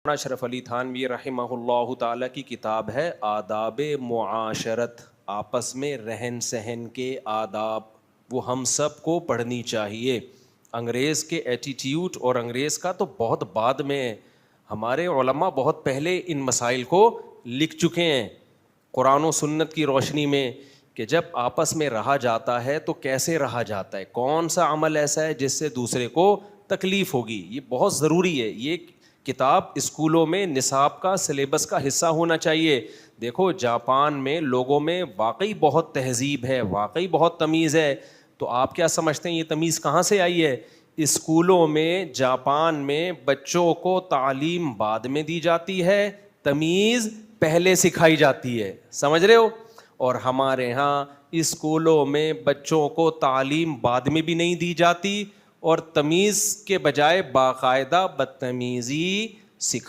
اشرف علی تھانوی رحمہ اللہ تعالیٰ کی کتاب ہے آداب معاشرت، آپس میں رہن سہن کے آداب، وہ ہم سب کو پڑھنی چاہیے۔ انگریز کے ایٹیٹیوڈ اور انگریز کا تو بہت بعد میں ہے، ہمارے علماء بہت پہلے ان مسائل کو لکھ چکے ہیں قرآن و سنت کی روشنی میں، کہ جب آپس میں رہا جاتا ہے تو کیسے رہا جاتا ہے، کون سا عمل ایسا ہے جس سے دوسرے کو تکلیف ہوگی۔ یہ بہت ضروری ہے، یہ کتاب اسکولوں میں نصاب کا سلیبس کا حصہ ہونا چاہیے۔ دیکھو جاپان میں لوگوں میں واقعی بہت تہذیب ہے، واقعی بہت تمیز ہے، تو آپ کیا سمجھتے ہیں یہ تمیز کہاں سے آئی ہے؟ اسکولوں میں جاپان میں بچوں کو تعلیم بعد میں دی جاتی ہے، تمیز پہلے سکھائی جاتی ہے، سمجھ رہے ہو؟ اور ہمارے ہاں اسکولوں میں بچوں کو تعلیم بعد میں بھی نہیں دی جاتی، اور تمیز کے بجائے باقاعدہ بدتمیزی سکھائی